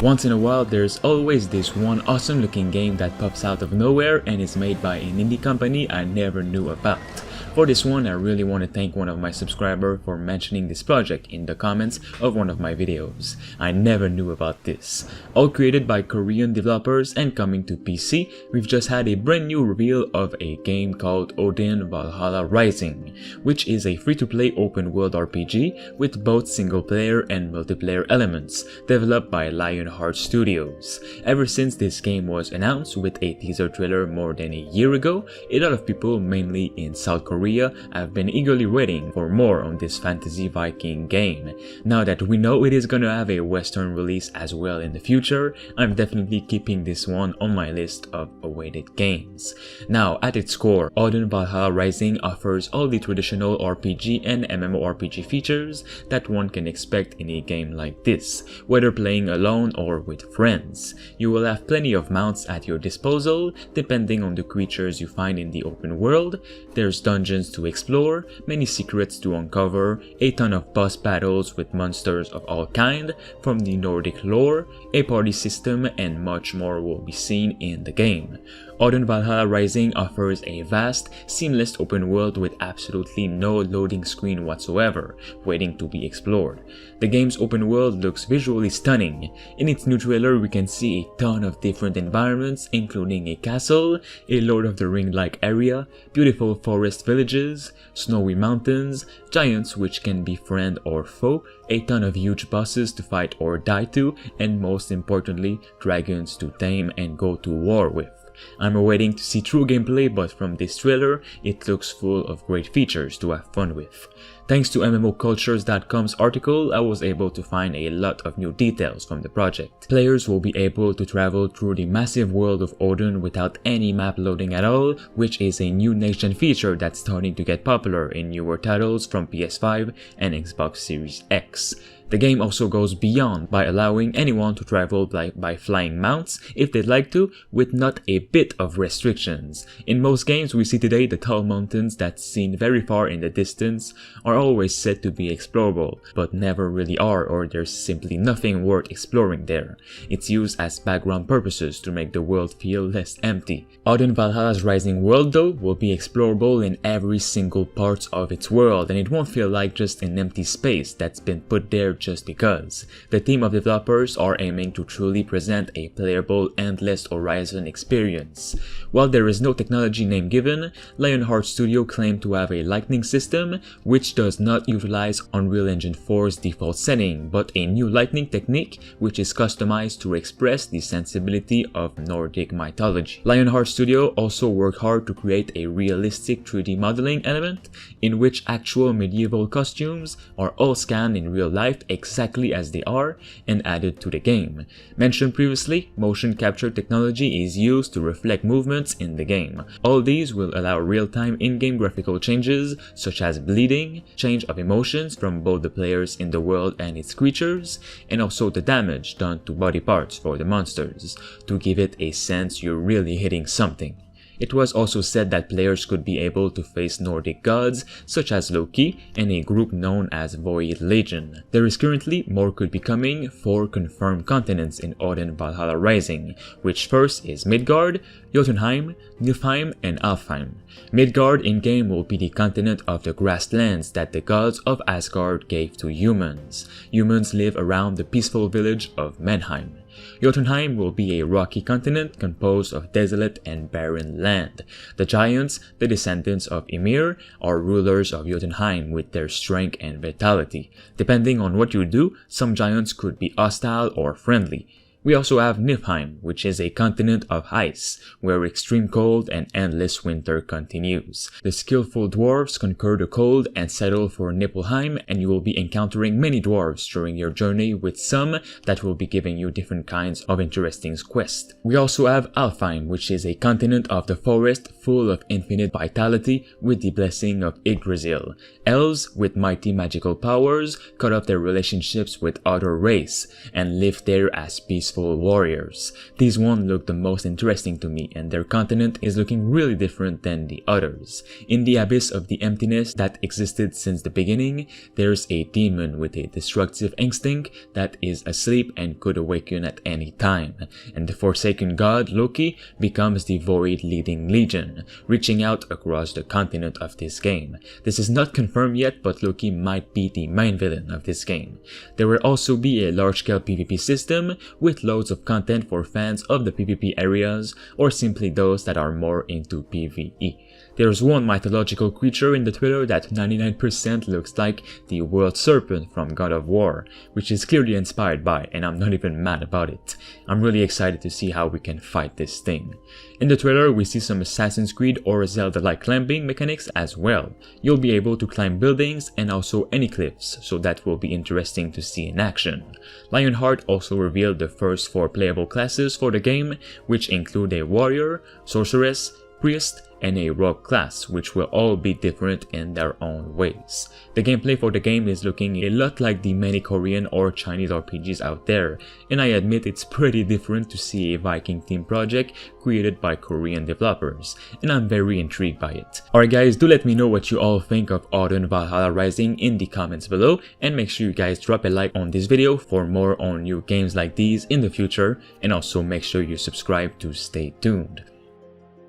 Once in a while, there's always this one awesome looking game that pops out of nowhere and is made by an indie company I never knew about. For this one, I really want to thank one of my subscribers for mentioning this project in the comments of one of my videos. I never knew about this. All created by Korean developers and coming to PC, we've just had a brand new reveal of a game called Odin Valhalla Rising, which is a free-to-play open-world RPG with both single-player and multiplayer elements, developed by Lionheart Studios. Ever since this game was announced with a teaser trailer more than a year ago, a lot of people, mainly in South Korea, have been eagerly waiting for more on this fantasy Viking game. Now that we know it is gonna have a Western release as well in the future, I'm definitely keeping this one on my list of awaited games. Now, at its core, Odin Valhalla Rising offers all the traditional RPG and MMORPG features that one can expect in a game like this, whether playing alone or with friends. You will have plenty of mounts at your disposal, depending on the creatures you find in the open world. There's dungeons to explore, many secrets to uncover, a ton of boss battles with monsters of all kind from the Nordic lore, a party system, and much more will be seen in the game. Odin Valhalla Rising offers a vast, seamless open world with absolutely no loading screen whatsoever, waiting to be explored. The game's open world looks visually stunning. In its new trailer, we can see a ton of different environments, including a castle, a Lord of the Ring-like area, beautiful forest villages, snowy mountains, giants which can be friend or foe, a ton of huge bosses to fight or die to, and most importantly, dragons to tame and go to war with. I'm awaiting to see true gameplay, but from this trailer, it looks full of great features to have fun with. Thanks to MMOcultures.com's article, I was able to find a lot of new details from the project. Players will be able to travel through the massive world of Odin without any map loading at all, which is a new next-gen feature that's starting to get popular in newer titles from PS5 and Xbox Series X. The game also goes beyond by allowing anyone to travel by flying mounts if they'd like to, with not a bit of restrictions. In most games we see today, the tall mountains that's seen very far in the distance are always said to be explorable, but never really are, or there's simply nothing worth exploring there. It's used as background purposes to make the world feel less empty. Odin Valhalla's Rising world though will be explorable in every single part of its world, and it won't feel like just an empty space that's been put there just because. The team of developers are aiming to truly present a playable endless horizon experience. While there is no technology name given, Lionheart Studio claimed to have a lightning system which does not utilize Unreal Engine 4's default setting, but a new lightning technique which is customized to express the sensibility of Nordic mythology. Lionheart Studio also worked hard to create a realistic 3D modeling element in which actual medieval costumes are all scanned in real life exactly as they are and added to the game. Mentioned previously, motion capture technology is used to reflect movements in the game. All these will allow real-time in-game graphical changes such as bleeding, change of emotions from both the players in the world and its creatures, and also the damage done to body parts for the monsters, to give it a sense you're really hitting something. It was also said that players could be able to face Nordic gods such as Loki and a group known as Void Legion. There is currently more could be coming, 4 confirmed continents in Odin Valhalla Rising, which first is Midgard, Jotunheim, Niflheim, and Alfheim. Midgard in-game will be the continent of the grasslands that the gods of Asgard gave to humans. Humans live around the peaceful village of Menheim. Jotunheim will be a rocky continent composed of desolate and barren land. The giants, the descendants of Ymir, are rulers of Jotunheim with their strength and vitality. Depending on what you do, some giants could be hostile or friendly. We also have Niflheim, which is a continent of ice, where extreme cold and endless winter continues. The skillful dwarves conquer the cold and settle for Niflheim, and you will be encountering many dwarves during your journey, with some that will be giving you different kinds of interesting quests. We also have Alfheim, which is a continent of the forest full of infinite vitality with the blessing of Yggdrasil. Elves with mighty magical powers cut off their relationships with other race and live there as peaceful peaceful warriors. These one look the most interesting to me, and their continent is looking really different than the others. In the abyss of the emptiness that existed since the beginning, there's a demon with a destructive instinct that is asleep and could awaken at any time, and the forsaken god Loki becomes the void leading legion, reaching out across the continent of this game. This is not confirmed yet, but Loki might be the main villain of this game. There will also be a large-scale PvP system with loads of content for fans of the PvP areas or simply those that are more into PvE. There's one mythological creature in the trailer that 99% looks like the world serpent from God of War, which is clearly inspired by, and I'm not even mad about it. I'm really excited to see how we can fight this thing. In the trailer we see some Assassin's Creed or Zelda-like climbing mechanics as well. You'll be able to climb buildings and also any cliffs, so that will be interesting to see in action. Lionheart also revealed the first 4 playable classes for the game, which include a warrior, sorceress, priest, and a rogue class, which will all be different in their own ways. The gameplay for the game is looking a lot like the many Korean or Chinese RPGs out there, and I admit it's pretty different to see a Viking themed project created by Korean developers, and I'm very intrigued by it. Alright guys, do let me know what you all think of Odin Valhalla Rising in the comments below, and make sure you guys drop a like on this video for more on new games like these in the future, and also make sure you subscribe to stay tuned.